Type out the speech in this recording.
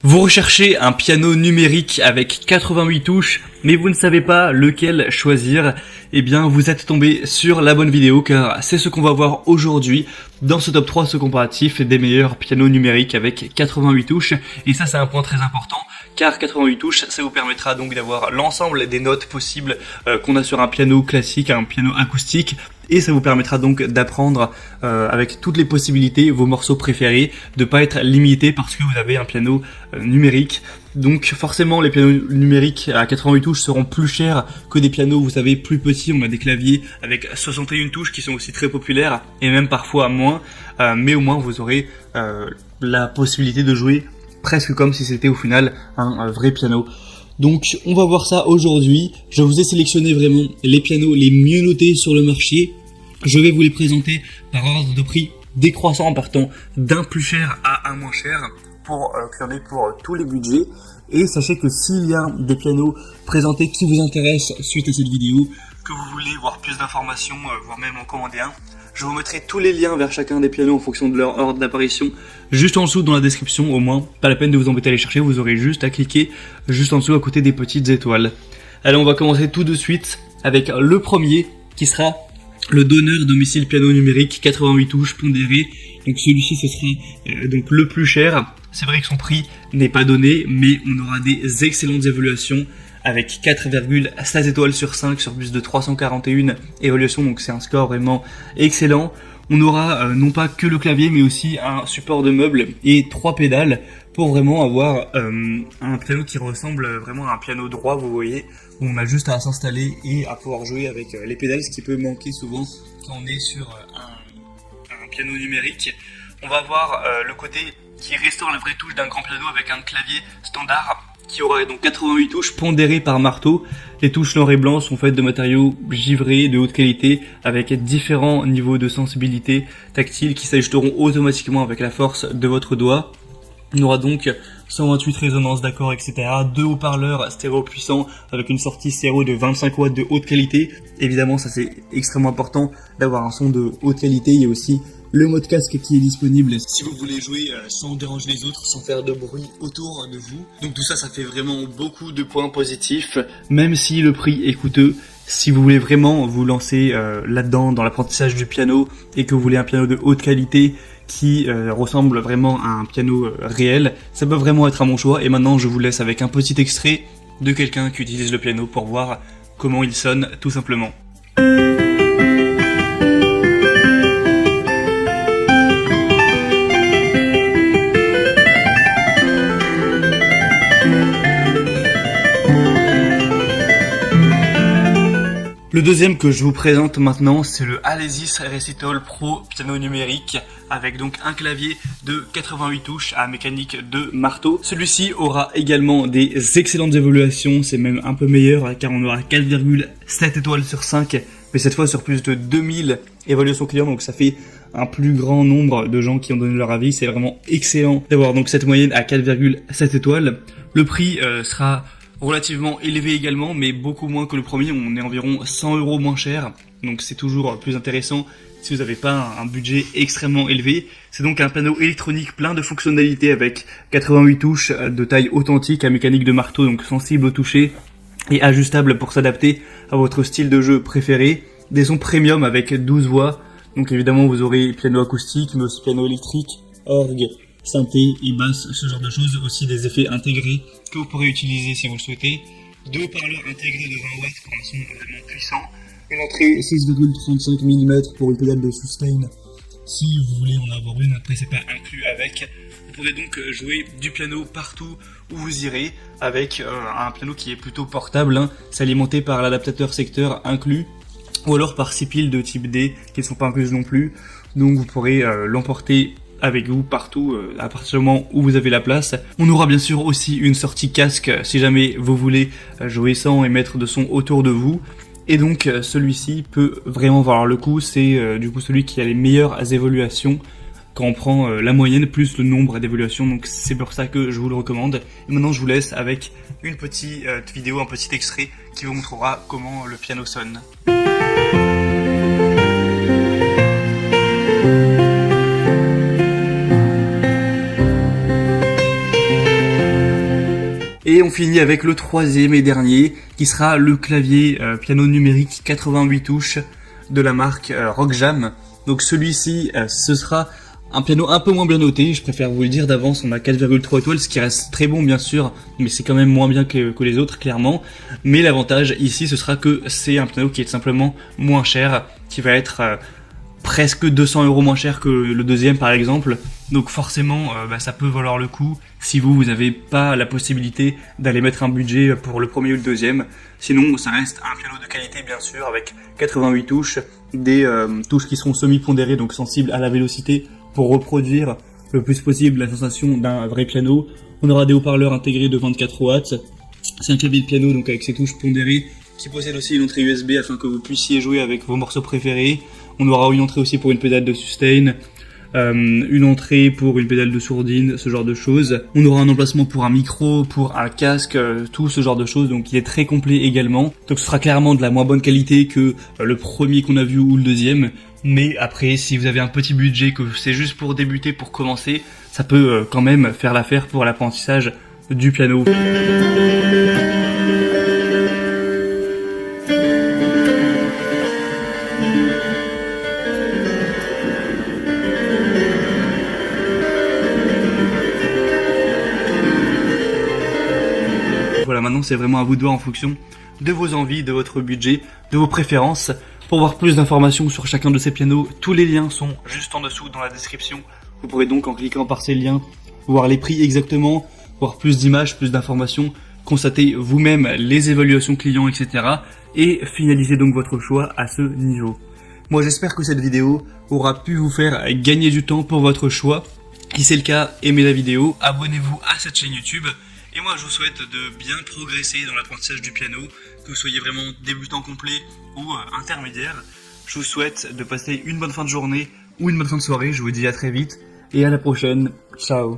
Vous recherchez un piano numérique avec 88 touches, mais vous ne savez pas lequel choisir. Eh bien, vous êtes tombé sur la bonne vidéo car c'est ce qu'on va voir aujourd'hui dans ce top 3, ce comparatif des meilleurs pianos numériques avec 88 touches. Et ça, c'est un point très important car 88 touches, ça vous permettra donc d'avoir l'ensemble des notes possibles qu'on a sur un piano classique, un piano acoustique. Et ça vous permettra donc d'apprendre avec toutes les possibilités vos morceaux préférés, de pas être limité parce que vous avez un piano numérique. Donc forcément les pianos numériques à 88 touches seront plus chers que des pianos, vous savez, plus petits. On a des claviers avec 61 touches qui sont aussi très populaires et même parfois moins, mais au moins vous aurez la possibilité de jouer presque comme si c'était au final un vrai piano. Donc on va voir ça aujourd'hui. Je vous ai sélectionné vraiment les pianos les mieux notés sur le marché. Je vais vous les présenter par ordre de prix décroissant en partant d'un plus cher à un moins cher pour qu'il y en ait pour tous les budgets. Et sachez que s'il y a des pianos présentés qui vous intéressent suite à cette vidéo, que vous voulez voir plus d'informations, voire même en commander un, je vous mettrai tous les liens vers chacun des pianos en fonction de leur ordre d'apparition juste en dessous dans la description. Au moins, pas la peine de vous embêter à les chercher, vous aurez juste à cliquer juste en dessous à côté des petites étoiles. Allez, on va commencer tout de suite avec le premier qui sera le Donner Domicile Piano Numérique 88 touches pondéré. Donc celui-ci ce sera donc le plus cher. C'est vrai que son prix n'est pas donné, mais on aura des excellentes évaluations avec 4,16 étoiles sur 5 sur plus de 341 évaluations, donc c'est un score vraiment excellent. On aura non pas que le clavier, mais aussi un support de meuble et 3 pédales pour vraiment avoir un piano qui ressemble vraiment à un piano droit, vous voyez, où on a juste à s'installer et à pouvoir jouer avec les pédales, ce qui peut manquer souvent quand on est sur un piano numérique. On va avoir le côté qui restaure la vraie touche d'un grand piano avec un clavier standard qui aura donc 88 touches pondérées par marteau. Les touches noir et blanc sont faites de matériaux givrés de haute qualité avec différents niveaux de sensibilité tactile qui s'ajusteront automatiquement avec la force de votre doigt. On aura donc 128 résonances d'accords, etc. 2 haut-parleurs stéréo puissants avec une sortie stéréo de 25 watts de haute qualité. Évidemment, ça c'est extrêmement important d'avoir un son de haute qualité. Il y a aussi le mode casque qui est disponible si vous voulez jouer sans déranger les autres, sans faire de bruit autour de vous. Donc tout ça, ça fait vraiment beaucoup de points positifs, même si le prix est coûteux. Si vous voulez vraiment vous lancer là-dedans, dans l'apprentissage du piano, et que vous voulez un piano de haute qualité qui ressemble vraiment à un piano réel, ça peut vraiment être un bon choix. Et maintenant, je vous laisse avec un petit extrait de quelqu'un qui utilise le piano pour voir comment il sonne, tout simplement. Le deuxième que je vous présente maintenant, c'est le Alesis Recital Pro piano numérique avec donc un clavier de 88 touches à mécanique de marteau. Celui-ci aura également des excellentes évaluations, c'est même un peu meilleur car on aura 4,7 étoiles sur 5, mais cette fois sur plus de 2000 évaluations clients, donc ça fait un plus grand nombre de gens qui ont donné leur avis. C'est vraiment excellent d'avoir donc cette moyenne à 4,7 étoiles. Le prix sera relativement élevé également, mais beaucoup moins que le premier. On est environ 100 € moins cher, donc c'est toujours plus intéressant si vous n'avez pas un budget extrêmement élevé. C'est donc un piano électronique plein de fonctionnalités avec 88 touches de taille authentique à mécanique de marteau, donc sensible au toucher et ajustable pour s'adapter à votre style de jeu préféré. Des sons premium avec 12 voix, donc évidemment vous aurez piano acoustique, mais aussi piano électrique, orgue, synthé et basse, ce genre de choses. Aussi des effets intégrés que vous pourrez utiliser si vous le souhaitez. 2 haut-parleurs intégrés de 20 watts pour un son vraiment puissant. Une entrée 6,35 mm pour une pédale de sustain si vous voulez en avoir une. Après c'est pas inclus avec. Vous pourrez donc jouer du piano partout où vous irez avec un piano qui est plutôt portable, hein. C'est alimenté par l'adaptateur secteur inclus ou alors par 6 piles de type D qui ne sont pas incluses non plus. Donc vous pourrez l'emporter avec vous partout à partir du moment où vous avez la place. On aura bien sûr aussi une sortie casque si jamais vous voulez jouer sans émettre de son autour de vous. Et donc celui-ci peut vraiment valoir le coup. C'est du coup celui qui a les meilleures évaluations quand on prend la moyenne plus le nombre d'évaluations. Donc c'est pour ça que je vous le recommande. Et maintenant je vous laisse avec une petite vidéo, un petit extrait qui vous montrera comment le piano sonne. Et on finit avec le troisième et dernier, qui sera le clavier piano numérique 88 touches de la marque Rockjam. Donc celui-ci, ce sera un piano un peu moins bien noté, je préfère vous le dire d'avance, on a 4,3 étoiles, ce qui reste très bon bien sûr, mais c'est quand même moins bien que les autres, clairement. Mais l'avantage ici, ce sera que c'est un piano qui est simplement moins cher, qui va être presque 200 € moins cher que le deuxième par exemple. Donc forcément, ça peut valoir le coup si vous n'avez pas la possibilité d'aller mettre un budget pour le premier ou le deuxième. Sinon, ça reste un piano de qualité bien sûr, avec 88 touches, des touches qui seront semi-pondérées, donc sensibles à la vélocité, pour reproduire le plus possible la sensation d'un vrai piano. On aura des haut-parleurs intégrés de 24 watts. C'est un clavier de piano donc avec ses touches pondérées qui possède aussi une entrée USB afin que vous puissiez jouer avec vos morceaux préférés. On aura une entrée aussi pour une pédale de sustain, une entrée pour une pédale de sourdine, ce genre de choses. On aura un emplacement pour un micro, pour un casque, tout ce genre de choses, donc il est très complet également. Donc ce sera clairement de la moins bonne qualité que le premier qu'on a vu ou le deuxième. Mais après, si vous avez un petit budget, que c'est juste pour débuter, pour commencer, ça peut quand même faire l'affaire pour l'apprentissage du piano. Voilà, maintenant c'est vraiment à vous de voir en fonction de vos envies, de votre budget, de vos préférences. Pour voir plus d'informations sur chacun de ces pianos, tous les liens sont juste en dessous dans la description. Vous pourrez donc, en cliquant par ces liens, voir les prix exactement, voir plus d'images, plus d'informations, constater vous-même les évaluations clients, etc. et finaliser donc votre choix à ce niveau. Moi j'espère que cette vidéo aura pu vous faire gagner du temps pour votre choix. Si c'est le cas, aimez la vidéo, abonnez-vous à cette chaîne YouTube. Et moi je vous souhaite de bien progresser dans l'apprentissage du piano, que vous soyez vraiment débutant complet ou intermédiaire. Je vous souhaite de passer une bonne fin de journée ou une bonne fin de soirée, je vous dis à très vite et à la prochaine, ciao.